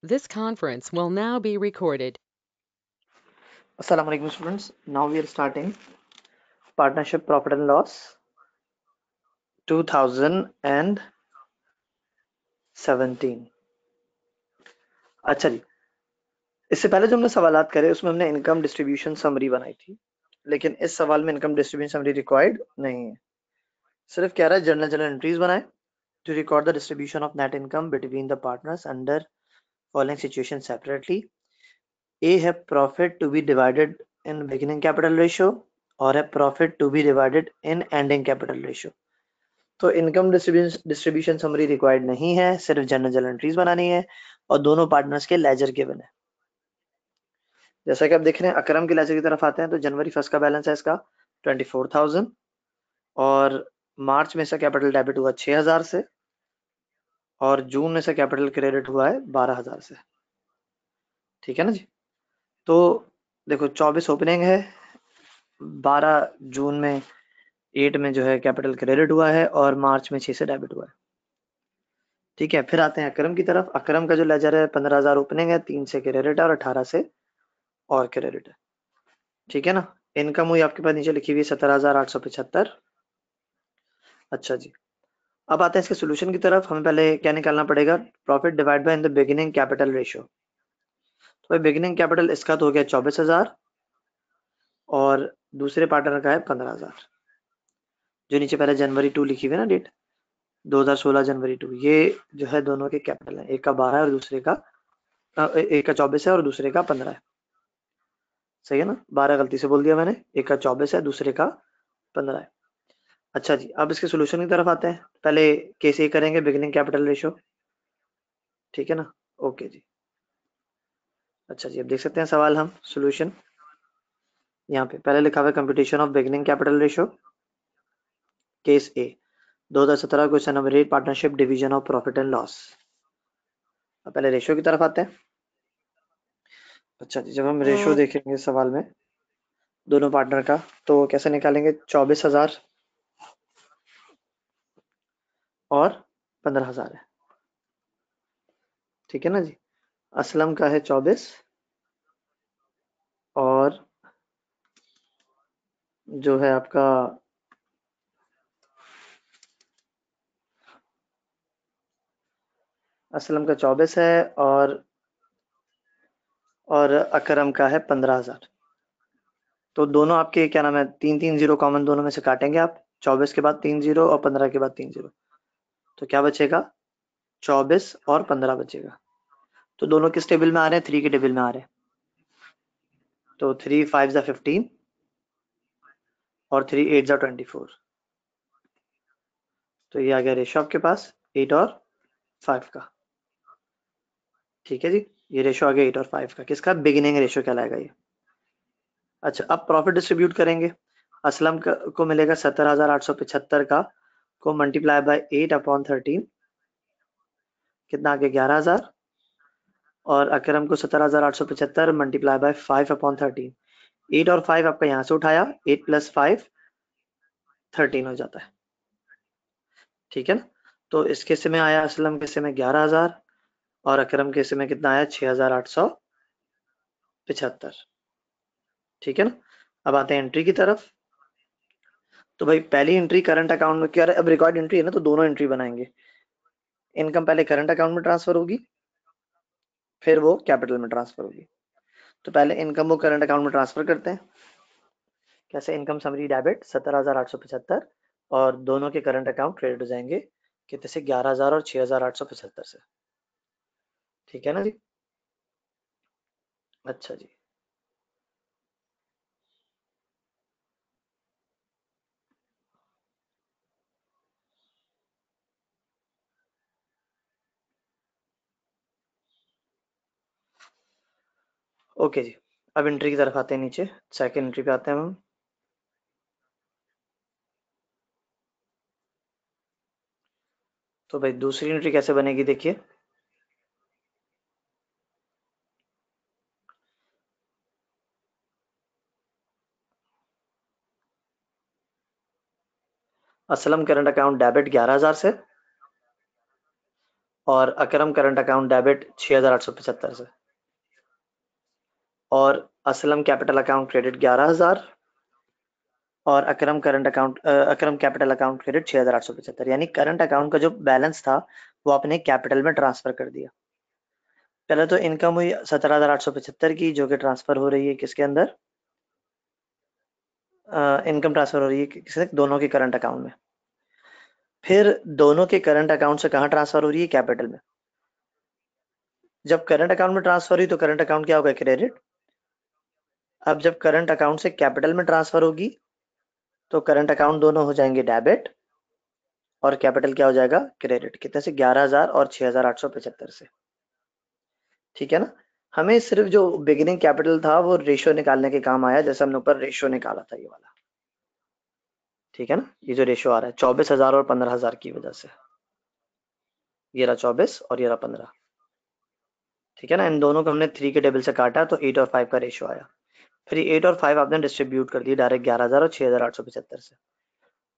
This conference will now be recorded. Assalamu alaikum students. Now we are starting Partnership Profit and Loss 2017. अच्छा जी, इससे पहले जो हमने सवालात करे उसमें हमने इनकम डिस्ट्रीब्यूशन समरी बनाई थी, लेकिन इस सवाल में इनकम डिस्ट्रीब्यूशन समरी रिक्वायर्ड नहीं है। सिर्फ कह रहा है जर्नल एंट्रीज बनाए to record the distribution of net income between the partners under following situation separately. A है profit to be divided in beginning capital ratio और है profit to be divided in ending capital ratio. तो income distribution summary required नहीं है, सिर्फ general entries बनानी है और दोनों पार्टनर्स के लेजर गिवन है। जैसा कि आप देख रहे हैं अकरम के लेजर की तरफ आते हैं तो जनवरी फर्स्ट का बैलेंस है इसका 24,000 और मार्च में इसका कैपिटल डेबिट हुआ 6,000 से और जून में से कैपिटल क्रेडिट हुआ है 12,000 से। ठीक है ना जी। तो देखो 24 ओपनिंग है, 12 जून में 8 में जो है कैपिटल क्रेडिट हुआ है और मार्च में 6 से डेबिट हुआ है। ठीक है, फिर आते हैं अकरम की तरफ। अकरम का जो लेजर है 15,000 ओपनिंग है, 3 से क्रेडिट है और 18 से और क्रेडिट है। ठीक है ना। इनकम हुई आपके पास नीचे लिखी हुई 17,875। अच्छा जी, अब आते हैं इसके सोल्यूशन की तरफ। हमें पहले क्या निकालना पड़ेगा? Profit divide by in the beginning capital ratio. तो भाई बिगिनिंग कैपिटल इसका तो हो गया 24,000 और दूसरे पार्टनर का है 15,000। जो नीचे पहले जनवरी 2 लिखी हुई है ना डेट, 2016 जनवरी 2, ये जो है दोनों के कैपिटल है। एक का 12 है और दूसरे का एक का 24 है और दूसरे का 15 है। सही है ना, 12 गलती से बोल दिया मैंने, एक का 24 है दूसरे का 15 है। अच्छा जी, अब इसके सोल्यूशन की तरफ आते हैं। पहले कैसे करेंगे? Beginning capital ratio. ठीक है ना, ओके जी। अच्छा जी, अब देख सकते हैं सवाल हम सोल्यूशन यहाँ पे पहले लिखा हुआ है computation of beginning capital ratio case A 2017 question number 8 partnership division of profit and loss. अब पहले रेशियो की तरफ आते हैं। अच्छा जी, जब हम रेशियो देखेंगे सवाल में दोनों पार्टनर का तो कैसे निकालेंगे? 24,000 और 15,000 है। ठीक है ना जी। असलम का है 24 और जो है आपका असलम का 24 है और अकरम का है 15,000। तो दोनों आपके क्या नाम है, 3-3 जीरो कॉमन दोनों में से काटेंगे आप। 24 के बाद 3 जीरो और 15 के बाद 3 जीरो, तो क्या बचेगा? 24 और 15 बचेगा। तो दोनों किस टेबल में आ रहे हैं? 3 के टेबल में आ रहे हैं। तो 3 5 जा 15 और 3 8 जा 24। तो ये आ गया रेशो आपके पास 8 और 5 का। ठीक है जी, ये रेशो आ गया 8 और 5 का। किसका? बिगिनिंग रेशो कहलाएगा ये। अच्छा, अब प्रॉफिट डिस्ट्रीब्यूट करेंगे। असलम को मिलेगा 17,875 का को मल्टीप्लाई बाय 8/13, कितना आ गया? 11,000। और अकरम को 17,875 मल्टीप्लाई बाय 5/13, 8 और 5 आपका यहाँ से उठाया, 8 + 5 13 हो जाता है। ठीक है ना। तो इसके हिस्से में आया असलम के हिस्से में 11,000 और अकरम के हिस्से में कितना आया? 6,875। ठीक है ना। अब आते हैं एंट्री की तरफ। तो भाई पहली एंट्री करंट अकाउंट में क्या है? अब रिकॉर्ड एंट्री है ना तो दोनों एंट्री बनाएंगे। इनकम पहले करंट अकाउंट में ट्रांसफर होगी, फिर वो कैपिटल में ट्रांसफर होगी। तो पहले इनकम को करंट अकाउंट में ट्रांसफर करते हैं। कैसे? इनकम समरी डेबिट 17,875 और दोनों के करंट अकाउंट क्रेडिट हो जाएंगे कितने से? 11,000 और 6,875 से। ठीक है ना जी। अच्छा जी, ओके जी। अब एंट्री की तरफ आते हैं, नीचे सेकंड एंट्री पे आते हैं हम। तो भाई दूसरी एंट्री कैसे बनेगी देखिए। असलम करंट अकाउंट डेबिट 11,000 से और अकरम करंट अकाउंट डेबिट 6,875 से, और असलम कैपिटल अकाउंट क्रेडिट 11,000 और अकरम कैपिटल अकाउंट क्रेडिट 6,875, यानी करंट अकाउंट का जो बैलेंस था वो आपने कैपिटल में ट्रांसफर कर दिया। पहले तो इनकम हुई 17,875 की, जो कि ट्रांसफर हो रही है किसके अंदर, इनकम ट्रांसफर हो रही है किससे, दोनों के करंट अकाउंट में। फिर दोनों के करंट अकाउंट से कहाँ ट्रांसफर हो रही है, कैपिटल में। जब करंट अकाउंट में ट्रांसफर हुई तो करंट अकाउंट क्या होगा, क्रेडिट। अब जब करंट अकाउंट से कैपिटल में ट्रांसफर होगी तो करंट अकाउंट दोनों हो जाएंगे डेबिट और कैपिटल क्या हो जाएगा, क्रेडिट। कितने से, 11,000 और 6,875 से। ठीक है ना। हमें सिर्फ जो बिगिनिंग कैपिटल था वो रेशियो निकालने के काम आया, जैसे हमने ऊपर रेशियो निकाला था ये वाला। ठीक है ना, ये जो रेशियो आ रहा है 24,000 और 15,000 की वजह से, ये रहा 24 और ये रहा 15। ठीक है ना, इन दोनों को हमने 3 के टेबल से काटा तो 8 और 5 का रेशियो आया। फिर 8 और 5 आपने डिस्ट्रीब्यूट कर दिए डायरेक्ट 11,000 और 6,875 से।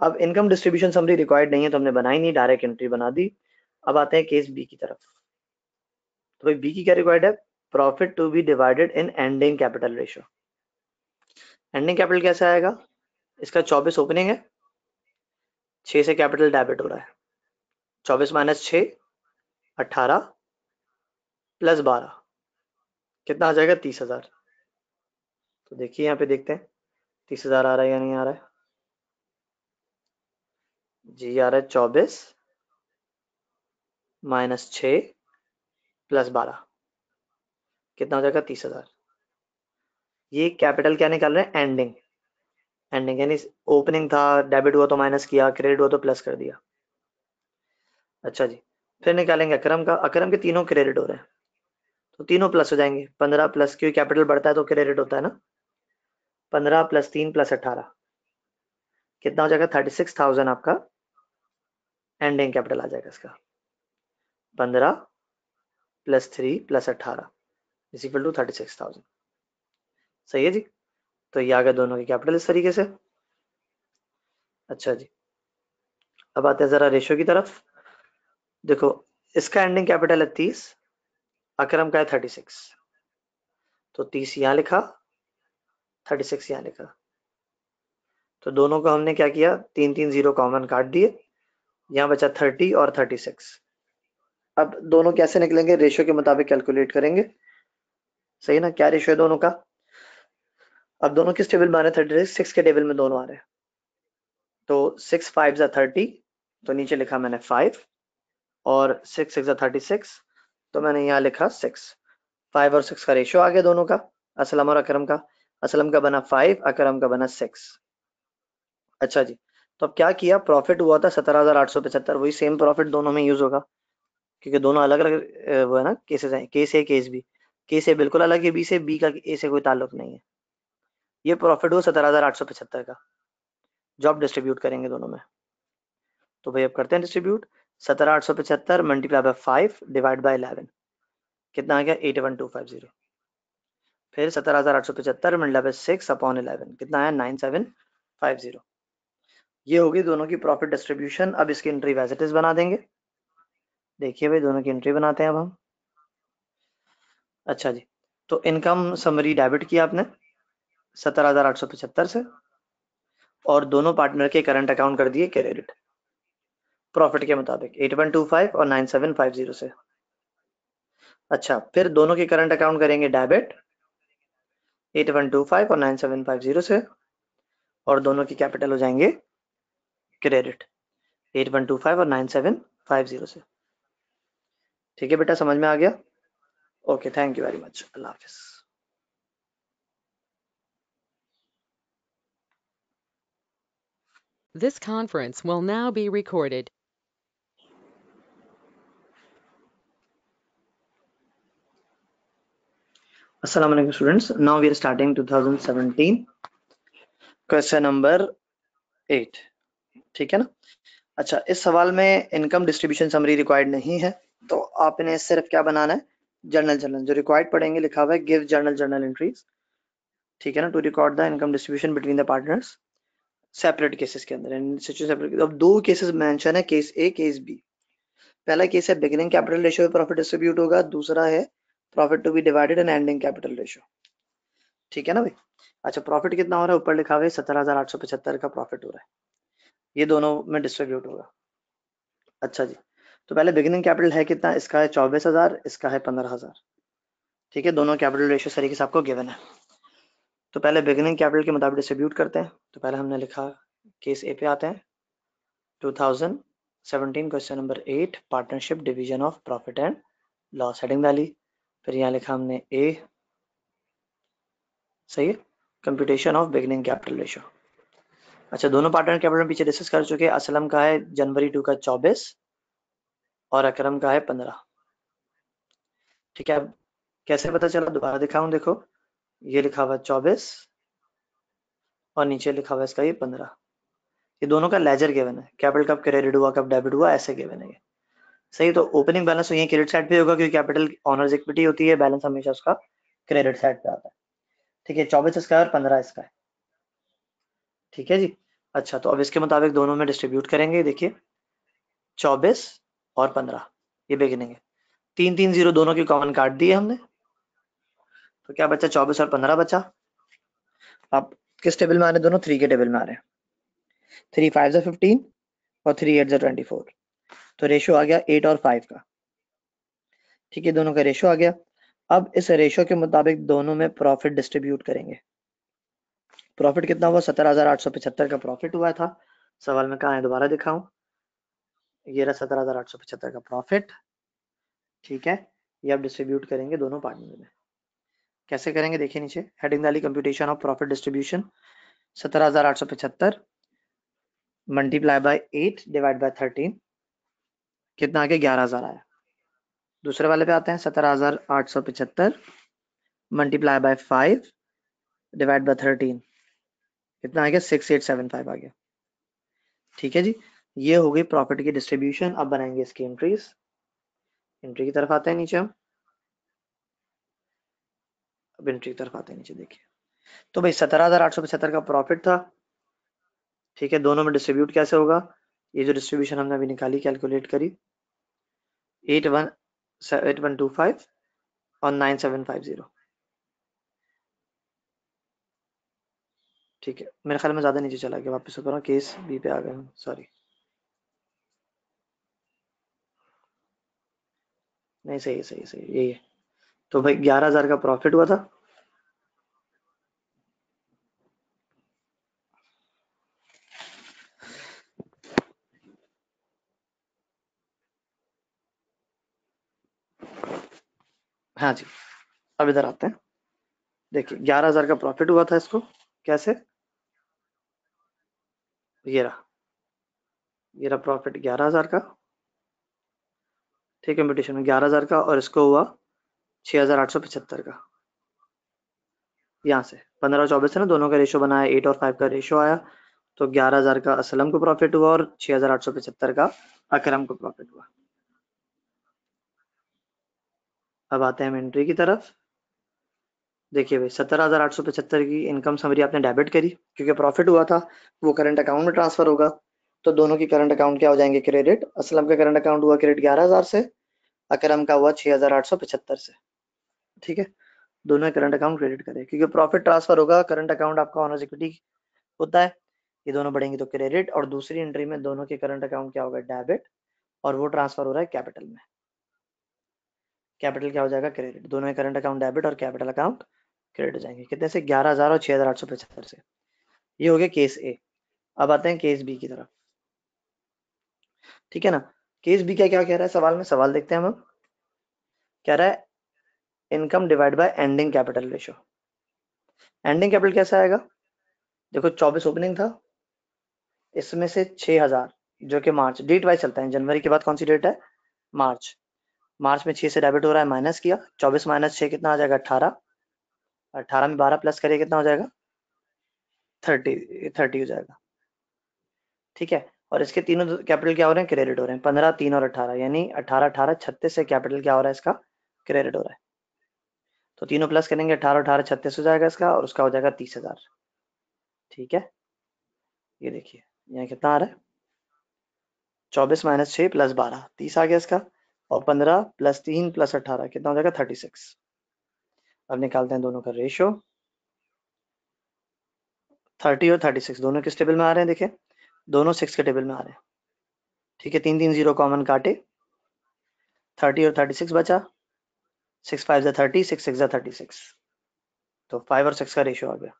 अब इनकम डिस्ट्रीब्यूशन समरी रिक्वायर्ड नहीं है तो हमने बनाई नहीं, डायरेक्ट एंट्री बना दी। अब आते हैं केस बी की तरफ। तो भाई बी की क्या रिक्वायर्ड है, profit to be divided in ending capital ratio. Ending capital कैसे आएगा, इसका 24 ओपनिंग है, 6 से कैपिटल डेबिट हो रहा है, 24 माइनस 6 18 प्लस 12 कितना आ जाएगा, 30,000। तो देखिए यहाँ पे देखते हैं 30,000 आ रहा है या नहीं आ रहा है। जी आ रहा है 24 माइनस 6 प्लस 12 कितना हो जाएगा, 30,000। ये कैपिटल क्या निकाल रहे हैं, एंडिंग। एंडिंग यानी ओपनिंग था, डेबिट हुआ तो माइनस किया, क्रेडिट हुआ तो प्लस कर दिया। अच्छा जी, फिर निकालेंगे अकरम का। अकरम के तीनों क्रेडिट हो रहे हैं तो तीनों प्लस हो जाएंगे। 15 प्लस, क्योंकि कैपिटल बढ़ता है तो क्रेडिट होता है ना। 15 प्लस 3 प्लस 18 कितना हो जाएगा, 36,000 आपका एंडिंग कैपिटल आ जाएगा इसका। 15 plus 3 plus 18 is equal to 36,000। सही है जी, तो ये आ गए दोनों की कैपिटल इस तरीके से। अच्छा जी, अब आते हैं जरा रेशियो की तरफ। देखो इसका एंडिंग कैपिटल है 30, अकरम का है 36, तो 30 यहाँ लिखा, 36 यहाँ लिखा। तो दोनों को हमने क्या किया, 3 0 कॉमन काट दिए, यहाँ बचा 30 और 36। अब दोनों कैसे निकलेंगे, रेशियो के मुताबिक कैलकुलेट करेंगे। सही ना, क्या रेशियो है दोनों का। अब दोनों किस टेबल में आ रहे हैं, 36 के टेबल में दोनों आ रहे हैं। तो 6 5 30, तो नीचे लिखा मैंने 5, और 6 6 36, तो मैंने यहाँ लिखा 6। 5 और 6 का रेशियो आ गया दोनों का, असलम और अकरम का। असलम का बना 5, अकरम का बना 6। अच्छा जी, तो अब क्या किया, प्रॉफिट हुआ था 17,875, वही सेम प्रॉफिट दोनों में यूज होगा, क्योंकि दोनों अलग अलग वो है ना, केसेस हैं, case A case B. Case ए बिल्कुल अलग है बी से, बी का ए से कोई ताल्लुक नहीं है। ये प्रॉफिट हुआ 17,875 का, जो आप डिस्ट्रीब्यूट करेंगे दोनों में। तो भाई अब करते हैं distribute. 17,875 multiply by 5 divide by 11 कितना आ गया, 81,250। फिर 17,875 मल्टीप्लाई बाय 6 अपॉन 11 कितना आया, 9750। ये होगी दोनों की प्रॉफिट डिस्ट्रीब्यूशन। अब इसकी एंट्री वैज इट इज बना देंगे। देखिए भाई दोनों की एंट्री बनाते हैं अब हम। अच्छा जी, तो इनकम समरी डेबिट किया आपने 17,875 से, और दोनों पार्टनर के करंट अकाउंट कर दिए क्रेडिट प्रॉफिट के मुताबिक 8125 और 9750 से। अच्छा, फिर दोनों के करंट अकाउंट करेंगे डेबिट 8125 और 9750 से, और दोनों की कैपिटल हो जाएंगे क्रेडिट 8125 और 9750 से। ठीक है बेटा, समझ में आ गया। Okay, thank you very much, अल्लाह हाफिज। This conference will now be recorded. अस्सलाम वालेकुम students, now we are starting 2017 question number 8। ठीक है ना। अच्छा, इस सवाल में इनकम डिस्ट्रीब्यूशन समरी रिक्वायर्ड नहीं है, तो आपने सिर्फ क्या बनाना है, जर्नल जो रिक्वायर्ड पढ़ेंगे लिखा हुआ है गिव जर्नल एंट्रीज। ठीक है ना, to record the income distribution between the partners separate cases के अंदर। अब दो केसेस मेंशन है, केस ए केस बी। पहला केस है बिगिनिंग कैपिटल रेशियो पे प्रॉफिट डिस्ट्रीब्यूट होगा, दूसरा है profit to be divided and ending capital ratio. ठीक है ना भाई। अच्छा, प्रॉफिट कितना हो रहा है, ऊपर लिखा हुआ है 17,875 का प्रॉफिट हो रहा है, ये दोनों में डिस्ट्रीब्यूट होगा। अच्छा जी, तो पहले बिगिनिंग कैपिटल है कितना, इसका है 24,000, इसका है 15,000। ठीक है, दोनों कैपिटल रेशियो तरीके से आपको गिवन है। तो पहले बिगिनिंग कैपिटल के मुताबिक डिस्ट्रीब्यूट करते हैं। तो पहले हमने लिखा, केस ए पे आते हैं, 2017 question number 8, partnership division of profit and loss, heading डाली, फिर यहाँ लिखा हमने ए, सही है, computation of beginning capital ratio. अच्छा, दोनों पार्टनर कैपिटल पीछे डिस्कस कर चुके हैं। असलम का है जनवरी 2 का 24 और अकरम का है 15। ठीक है, अब कैसे पता चला, दोबारा दिखाऊं, देखो ये लिखा हुआ 24 और नीचे लिखा हुआ इसका ये 15, ये दोनों का लेजर गिवन है, कैपिटल कब क्रेडिट हुआ कब डेबिट हुआ ऐसे गिवन है ये। सही, तो ओपनिंग बैलेंस तो ये क्रेडिट साइड पे होगा क्योंकि कैपिटल ऑनर्स इक्विटी होती है, बैलेंस हमेशा उसका क्रेडिट साइड पे आता है। ठीक है, 24 इसका है और 15 इसका है। ठीक है जी। अच्छा, तो अब इसके मुताबिक दोनों में डिस्ट्रीब्यूट करेंगे। देखिए 24 और 15 ये बिगिनिंग है, 3 3 0 दोनों की कॉमन काट दी है हमने, तो क्या बचा, 24 और 15 बचा। अब किस टेबल में आ रहे हैं दोनों, 3 के टेबल में आ रहे हैं, 3 5 15 और 3 8 24, तो रेशियो आ गया 8 और 5 का। ठीक है, दोनों का रेशियो आ गया। अब इस रेशियो के मुताबिक दोनों में प्रॉफिट डिस्ट्रीब्यूट करेंगे। प्रॉफिट कितना हुआ, 17,875 का प्रॉफिट हुआ था। सवाल में कहा है, दोबारा दिखाऊं, ये रहा 17,875 का प्रॉफिट। ठीक है, ये अब डिस्ट्रीब्यूट करेंगे दोनों पार्टनर में। कैसे करेंगे, देखिए नीचे हेडिंग डाली, computation of profit distribution, 17,875 multiply by 8 divide by 13, कितना आ गया, 11,000 आया। दूसरे वाले पे आते हैं, 17,875 मल्टीप्लाई बाय 5 डिवाइड बाय 13, कितना आ गया, 6,875 आ गया। ठीक है जी, ये हो गई प्रॉफिट की डिस्ट्रीब्यूशन। अब बनाएंगे इसकी एंट्रीज। एंट्री की तरफ आते हैं नीचे हम, अब एंट्री की तरफ आते हैं नीचे। देखिए, तो भाई 17,875 का प्रॉफिट था। ठीक है, दोनों में डिस्ट्रीब्यूट कैसे होगा, ये जो डिस्ट्रीब्यूशन हमने अभी निकाली, कैलकुलेट करी, 8125 और 9750। ठीक है, मेरे ख्याल में ज्यादा नीचे चला गया, वापस ऊपर केस बी पे आ गए हम, सॉरी, नहीं सही सही सही यही है। तो भाई 11,000 का प्रॉफिट हुआ था। हाँ जी, अब इधर आते हैं। देखिए 11,000 का प्रॉफिट हुआ था, इसको कैसे, ये रहा प्रॉफिट 11,000 का। ठीक है, कंपटीशन में 11,000 का, और इसको हुआ 6,875 का। यहाँ से 15 और 24 है ना, दोनों का रेशियो बनाया, 8 और 5 का रेशियो आया, तो 11,000 का असलम को प्रॉफिट हुआ और 6,875 का अकरम को प्रॉफिट हुआ। अब आते हैं हम एंट्री की तरफ। देखिए भाई 17,875 की इनकम समरी आपने डेबिट करी, क्योंकि प्रॉफिट हुआ था, वो करंट अकाउंट में ट्रांसफर होगा, तो दोनों की करंट अकाउंट क्या हो जाएंगे, क्रेडिट। असलम का करंट अकाउंट हुआ क्रेडिट 11,000 से, अकरम का हुआ 6,875 से। ठीक है, दोनों करंट अकाउंट क्रेडिट करें, क्योंकि प्रॉफिट ट्रांसफर होगा, करंट अकाउंट आपका ऑनर्स इक्विटी होता है, ये दोनों बढ़ेंगे तो क्रेडिट, और दूसरी एंट्री में दोनों के करंट अकाउंट क्या होगा, डेबिट, और वो ट्रांसफर हो रहा है कैपिटल में, कैपिटल क्या हो जाएगा, क्रेडिट। दोनों करंट अकाउंट डेबिट और कैपिटल अकाउंट क्रेडिट हो जाएंगे, कितने से, 11,000 और 6,875 से। ये हो गया केस ए। अब आते हैं केस बी की तरफ। ठीक है ना, केस बी क्या क्या कह रहा है सवाल में, सवाल देखते हैं हम। कह रहा है income divide by ending capital ratio. Ending capital कैसा आएगा, देखो 24 ओपनिंग था, इसमें से 6,000 जो कि मार्च डेट वाइज चलता है, जनवरी के बाद कौन सी डेट है, मार्च। मार्च में 6 से डेबिट हो रहा है, माइनस किया, 24 माइनस 6 कितना आ जाएगा, 18। 18 में 12 प्लस करिए, कितना हो जाएगा, 30 हो जाएगा। ठीक है, और इसके तीनों कैपिटल क्या हो रहे हैं, क्रेडिट हो रहे हैं, 15 3 और 18, यानी 18 18 36 से कैपिटल क्या हो रहा है, इसका क्रेडिट हो रहा है। तो तीनों प्लस करेंगे, 18 18 36 हो जाएगा इसका, और उसका हो जाएगा 30,000। ठीक है, ये देखिए यहाँ कितना आ रहा है, 24 माइनस 6 प्लस 12 30 आ गया इसका, और 15 प्लस 3 प्लस 18 कितना हो जाएगा 36। अब निकालते हैं दोनों का रेशियो। 30 और 36 दोनों किस टेबल में आ रहे हैं, देखिए दोनों 6 के टेबल में आ रहे हैं। ठीक है, 3 3 0 कॉमन काटे, 30 और 36 बचा, 6 5 जा 30, 6 6 जा 36, तो 5 और 6 का रेशियो आ गया।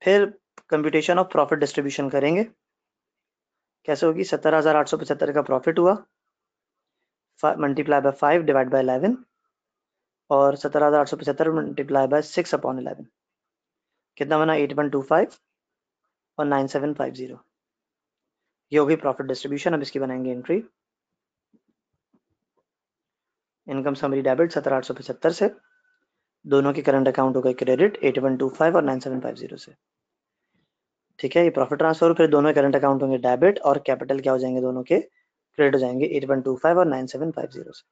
फिर कंप्यूटेशन ऑफ प्रॉफिट डिस्ट्रीब्यूशन करेंगे, कैसे होगी, 17,875 का प्रॉफिट हुआ, मल्टीप्लाई बाय 5 डिवाइड बाय 11, और 17,875 मल्टीप्लाई बाय 6 अपॉन 11 कितना बना 8125 और 9750। ये होगी प्रॉफिट डिस्ट्रीब्यूशन। अब इसकी बनाएंगे एंट्री। इनकम समरी डेबिट 17,875 से, दोनों के करंट अकाउंट हो गए क्रेडिट 8125 और 9750 से। ठीक है, ये प्रॉफिट ट्रांसफर, फिर दोनों करंट अकाउंट होंगे डेबिट, और कैपिटल क्या हो जाएंगे, दोनों के क्रेडिट हो जाएंगे 8125 और 9750 से।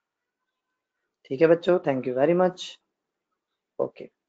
ठीक है बच्चों, thank you very much. Okay.